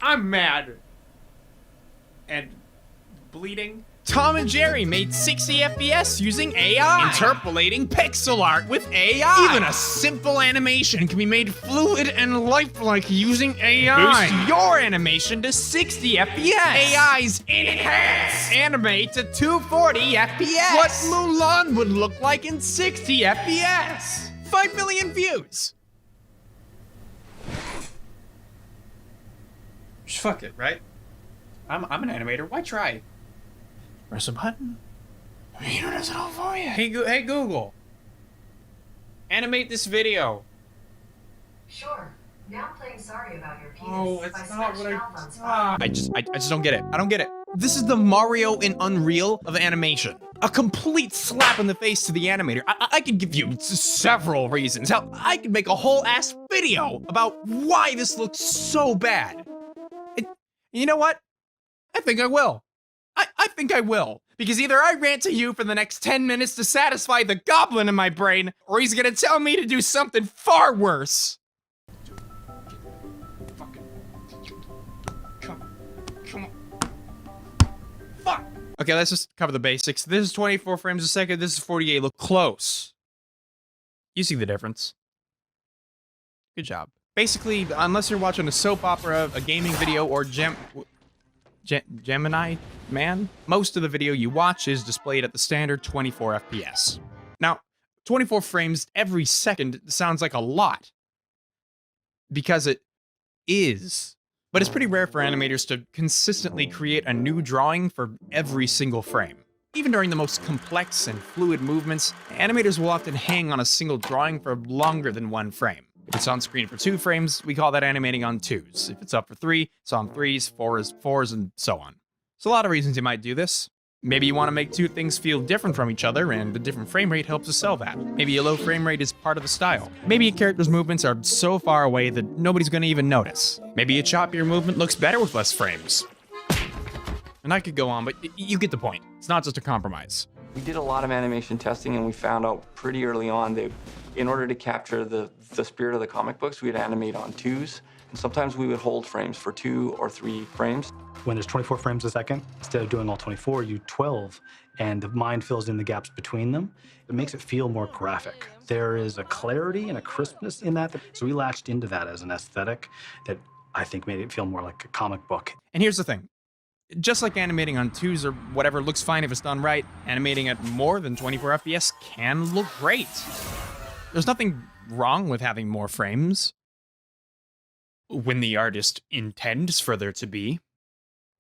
I'm mad. And bleeding. Tom and Jerry made 60 FPS using AI. Interpolating pixel art with AI. Even a simple animation can be made fluid and lifelike using AI. Boost your animation to 60 FPS. AI's Enhance Animate to 240 FPS. What Mulan would look like in 60 FPS. 5 million views. Just fuck it, right? I'm an animator. Why try? Press a button. He does it all for you. Hey Google. Animate this video. Sure. Now playing Sorry About Your Penis. Oh, it's by not Smash what Mouth on I. I just don't get it. I don't get it. This is the Mario in Unreal of animation. A complete slap in the face to the animator. I could give you several reasons. Hell, I could make a whole ass video about why this looks so bad. You know what? I think I will. I think I will. Because either I rant to you for the next 10 minutes to satisfy the goblin in my brain, or he's gonna tell me to do something far worse. Come on. Fuck. Okay, let's just cover the basics. This is 24 frames a second. This is 48. Look close. You see the difference. Good job. Basically, unless you're watching a soap opera, a gaming video, or Gemini Man, most of the video you watch is displayed at the standard 24 FPS. Now, 24 frames every second sounds like a lot, because it is. But it's pretty rare for animators to consistently create a new drawing for every single frame. Even during the most complex and fluid movements, animators will often hang on a single drawing for longer than one frame. If it's on screen for 2 frames, we call that animating on 2s. If it's up for 3, it's on 3s, 4s, and so on. There's a lot of reasons you might do this. Maybe you want to make 2 things feel different from each other, and a different frame rate helps to sell that. Maybe a low frame rate is part of the style. Maybe a character's movements are so far away that nobody's going to even notice. Maybe a choppier movement looks better with less frames. And I could go on, but you get the point. It's not just a compromise. We did a lot of animation testing, and we found out pretty early on that in order to capture the spirit of the comic books, we'd animate on 2s, and sometimes we would hold frames for 2 or 3 frames. When there's 24 frames a second, instead of doing all 24, you 12, and the mind fills in the gaps between them. It makes it feel more graphic. There is a clarity and a crispness in that, so we latched into that as an aesthetic that I think made it feel more like a comic book. And here's the thing. Just like animating on 2s or whatever looks fine if it's done right, animating at more than 24 FPS can look great. There's nothing wrong with having more frames when the artist intends for there to be.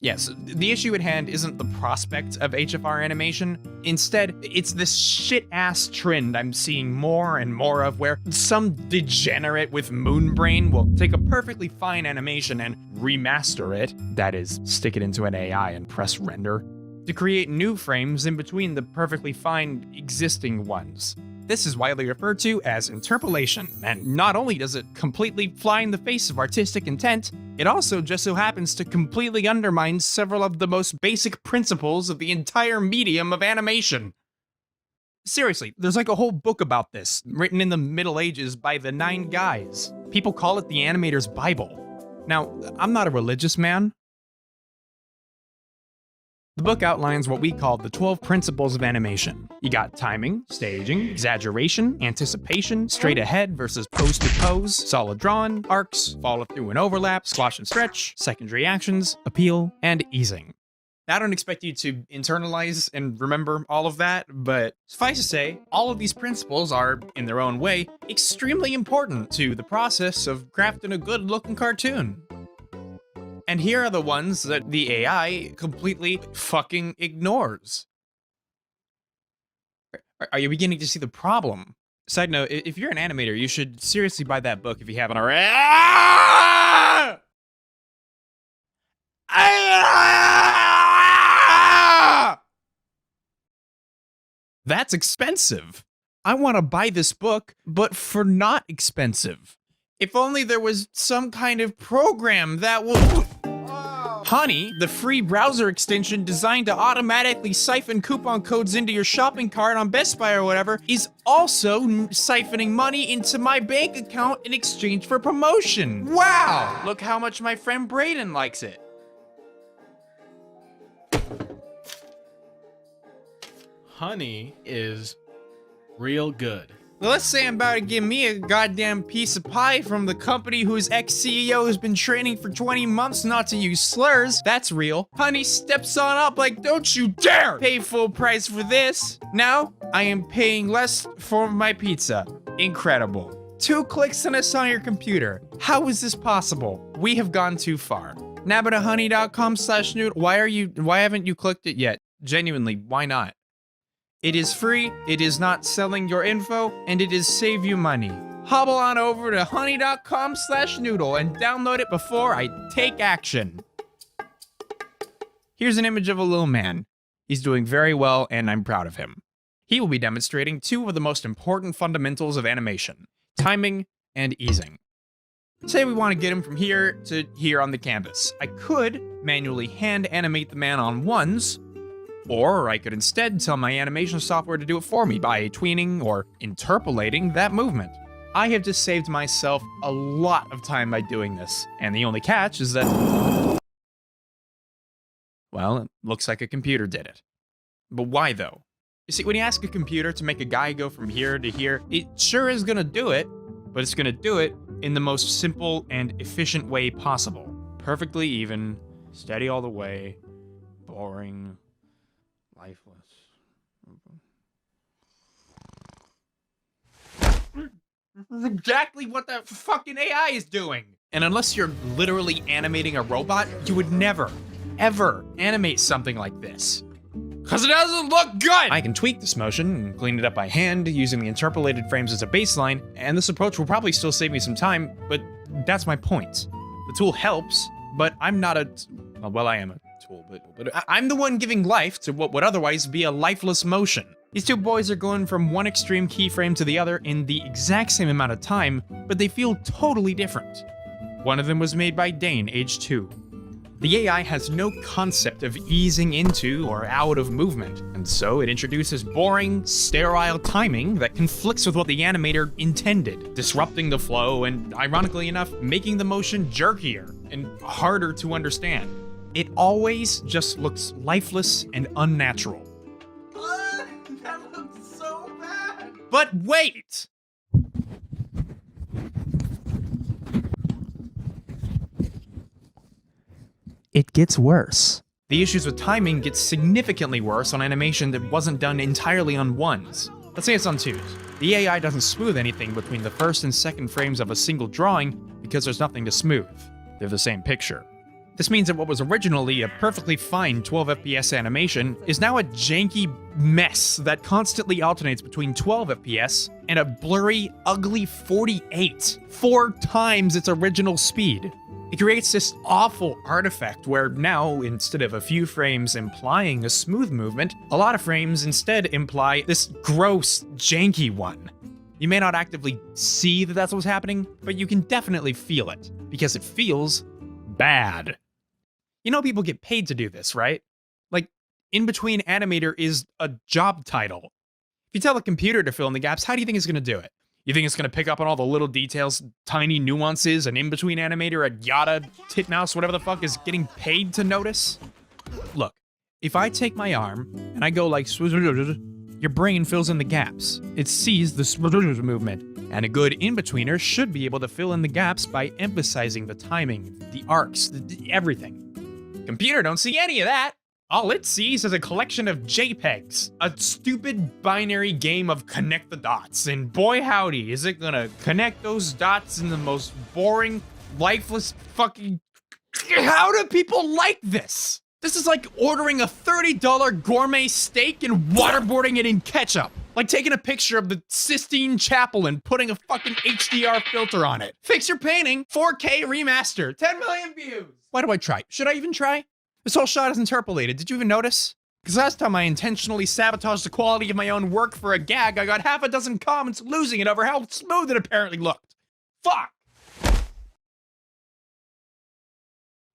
Yes, the issue at hand isn't the prospect of HFR animation. Instead, it's this shit-ass trend I'm seeing more and more of where some degenerate with Moonbrain will take a perfectly fine animation and remaster it, that is, stick it into an AI and press render, to create new frames in between the perfectly fine existing ones. This is widely referred to as interpolation, and not only does it completely fly in the face of artistic intent, it also just so happens to completely undermine several of the most basic principles of the entire medium of animation. Seriously, there's like a whole book about this, written in the Middle Ages by the 9 guys. People call it the animator's Bible. Now, I'm not a religious man. The book outlines what we call the 12 principles of animation. You got timing, staging, exaggeration, anticipation, straight ahead versus pose to pose, solid drawn, arcs, follow through and overlap, squash and stretch, secondary actions, appeal, and easing. Now, I don't expect you to internalize and remember all of that, but suffice to say, all of these principles are, in their own way, extremely important to the process of crafting a good-looking cartoon. And here are the ones that the AI completely fucking ignores. Are you beginning to see the problem? Side note, if you're an animator, you should seriously buy that book if you haven't already. That's expensive. I want to buy this book, but for not expensive. If only there was some kind of program that would... Honey, the free browser extension designed to automatically siphon coupon codes into your shopping cart on Best Buy or whatever, is also siphoning money into my bank account in exchange for promotion. Wow! Look how much my friend Brayden likes it. Honey is real good. Well, let's say I'm about to give me a goddamn piece of pie from the company whose ex-CEO has been training for 20 months not to use slurs. That's real. Honey steps on up like, don't you dare pay full price for this. Now, I am paying less for my pizza. Incredible. 2 clicks and it's on your computer. How is this possible? We have gone too far. nabitahoney.com/noodle. Why haven't you clicked it yet? Genuinely, why not? It is free, it is not selling your info, and it is save you money. Hobble on over to honey.com/noodle and download it before I take action. Here's an image of a little man. He's doing very well, and I'm proud of him. He will be demonstrating 2 of the most important fundamentals of animation: timing and easing. Say we want to get him from here to here on the canvas. I could manually hand animate the man on ones, or I could instead tell my animation software to do it for me by tweening or interpolating that movement. I have just saved myself a lot of time by doing this, and the only catch is that, well, it looks like a computer did it. But why though? You see, when you ask a computer to make a guy go from here to here, it sure is gonna do it, but it's gonna do it in the most simple and efficient way possible. Perfectly even, steady all the way, boring, lifeless. This is exactly what the fucking AI is doing. And unless you're literally animating a robot, you would never, ever animate something like this. Cause it doesn't look good! I can tweak this motion and clean it up by hand using the interpolated frames as a baseline, and this approach will probably still save me some time, but that's my point. The tool helps, but I'm not a, well, I am a tool, but I'm the one giving life to what would otherwise be a lifeless motion. These 2 boys are going from one extreme keyframe to the other in the exact same amount of time, but they feel totally different. One of them was made by Dane, age 2. The AI has no concept of easing into or out of movement, and so it introduces boring, sterile timing that conflicts with what the animator intended, disrupting the flow and, ironically enough, making the motion jerkier and harder to understand. It always just looks lifeless and unnatural. That looks so bad. But wait! It gets worse. The issues with timing get significantly worse on animation that wasn't done entirely on ones. Let's say it's on 2s. The AI doesn't smooth anything between the first and second frames of a single drawing because there's nothing to smooth. They're the same picture. This means that what was originally a perfectly fine 12 FPS animation is now a janky mess that constantly alternates between 12 FPS and a blurry, ugly 48, 4 times its original speed. It creates this awful artifact where now, instead of a few frames implying a smooth movement, a lot of frames instead imply this gross, janky one. You may not actively see that that's what's happening, but you can definitely feel it, because it feels bad. You know people get paid to do this, right? Like, in between animator is a job title. If you tell a computer to fill in the gaps, how do you think it's gonna do it? You think it's gonna pick up on all the little details, tiny nuances, an in-between animator, a yada, titmouse, whatever the fuck is getting paid to notice? Look, if I take my arm and I go like, your brain fills in the gaps. It sees the movement, and a good in-betweener should be able to fill in the gaps by emphasizing the timing, the arcs, everything. Computer don't see any of that. All it sees is a collection of JPEGs, a stupid binary game of connect the dots, and boy howdy, is it gonna connect those dots in the most boring, lifeless fucking... How do people like this? This is like ordering a $30 gourmet steak and waterboarding it in ketchup. Like taking a picture of the Sistine Chapel and putting a fucking HDR filter on it. Fix your painting, 4K remaster, 10 million views. Why do I try? Should I even try? This whole shot is interpolated, did you even notice? Because last time I intentionally sabotaged the quality of my own work for a gag, I got half a dozen comments losing it over how smooth it apparently looked. Fuck!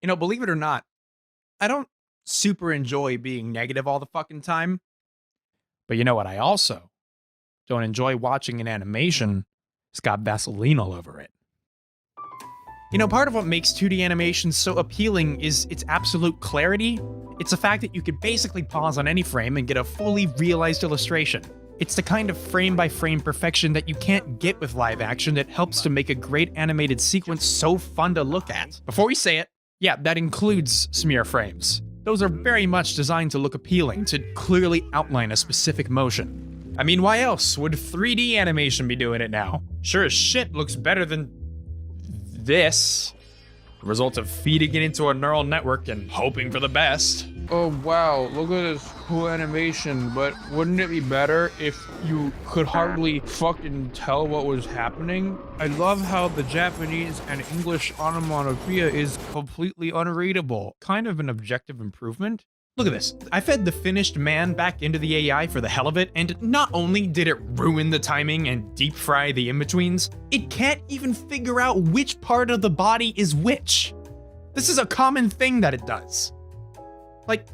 You know, believe it or not, I don't super enjoy being negative all the fucking time. But you know what I also don't enjoy watching an animation? It's got Vaseline all over it. You know, part of what makes 2D animation so appealing is its absolute clarity. It's the fact that you could basically pause on any frame and get a fully realized illustration. It's the kind of frame-by-frame perfection that you can't get with live action that helps to make a great animated sequence so fun to look at. Before we say it, yeah, that includes smear frames. Those are very much designed to look appealing, to clearly outline a specific motion. I mean, why else would 3D animation be doing it now? Sure as shit looks better than this. The result of feeding it into a neural network and hoping for the best. Oh wow, look at this cool animation, but wouldn't it be better if you could hardly fucking tell what was happening? I love how the Japanese and English onomatopoeia is completely unreadable. Kind of an objective improvement. Look at this. I fed the finished man back into the AI for the hell of it, and not only did it ruin the timing and deep fry the in-betweens, it can't even figure out which part of the body is which. This is a common thing that it does. Like,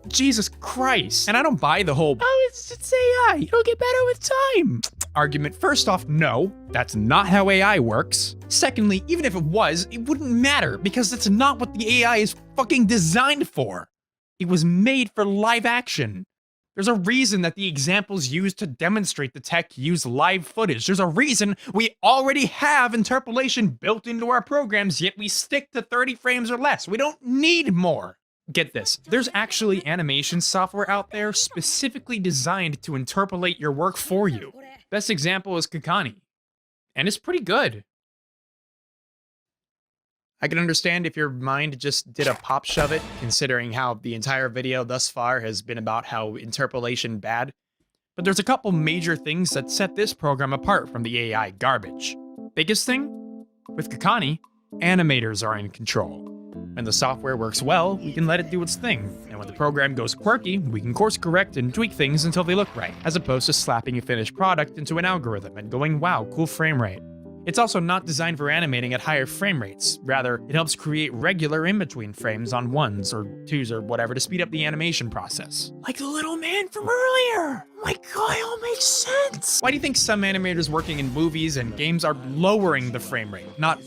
Jesus Christ. And I don't buy the whole, oh, it's AI, it'll get better with time argument. First off, no, that's not how AI works. Secondly, even if it was, it wouldn't matter because that's not what the AI is fucking designed for. It was made for live action. There's a reason that the examples used to demonstrate the tech use live footage. There's a reason we already have interpolation built into our programs, yet we stick to 30 frames or less. We don't need more. Get this, there's actually animation software out there specifically designed to interpolate your work for you. Best example is Kakani, and it's pretty good. I can understand if your mind just did a pop shove it, considering how the entire video thus far has been about how interpolation bad. But there's a couple major things that set this program apart from the AI garbage. Biggest thing? With Kakani, animators are in control. When the software works well, we can let it do its thing, and when the program goes quirky, we can course correct and tweak things until they look right, as opposed to slapping a finished product into an algorithm and going, wow, cool frame rate. It's also not designed for animating at higher frame rates. Rather, it helps create regular in-between frames on 1s or 2s or whatever to speed up the animation process. Like the little man from earlier! Oh my god, it all makes sense! Why do you think some animators working in movies and games are lowering the frame rate, not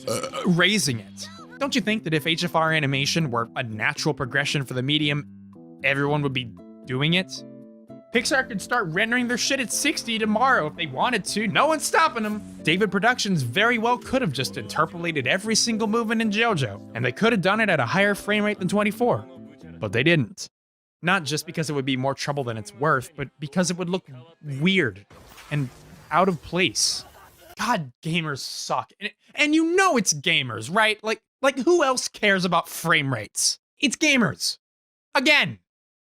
raising it? Don't you think that if HFR animation were a natural progression for the medium, everyone would be doing it? Pixar could start rendering their shit at 60 tomorrow if they wanted to. No one's stopping them. David Productions very well could have just interpolated every single movement in JoJo, and they could have done it at a higher frame rate than 24. But they didn't. Not just because it would be more trouble than it's worth, but because it would look weird and out of place. God, gamers suck. And you know it's gamers, right? Like who else cares about frame rates? It's gamers. Again.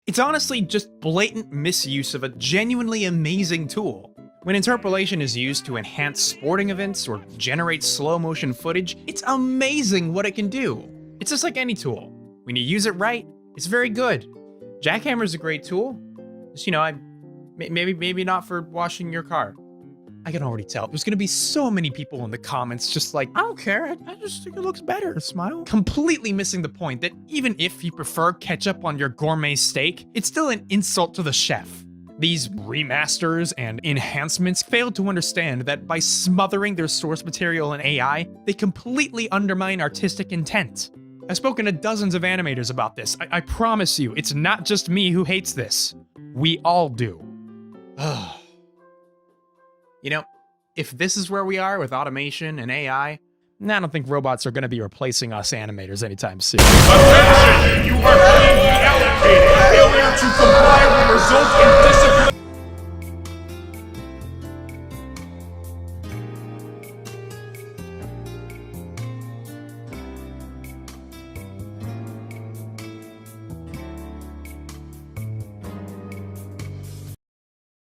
It's honestly just blatant misuse of a genuinely amazing tool. When interpolation is used to enhance sporting events or generate slow motion footage, it's amazing what it can do. It's just like any tool. When you use it right, it's very good. Jackhammer's a great tool. Just, you know, maybe not for washing your car. I can already tell. There's gonna be so many people in the comments just like, I don't care, I just think it looks better, smile. Completely missing the point that even if you prefer ketchup on your gourmet steak, it's still an insult to the chef. These remasters and enhancements fail to understand that by smothering their source material in AI, they completely undermine artistic intent. I've spoken to dozens of animators about this. I promise you, it's not just me who hates this. We all do. You know, if this is where we are with automation and AI, I don't think robots are going to be replacing us animators anytime soon. Attention! You are being reallocated! Failure to comply will result in discipline.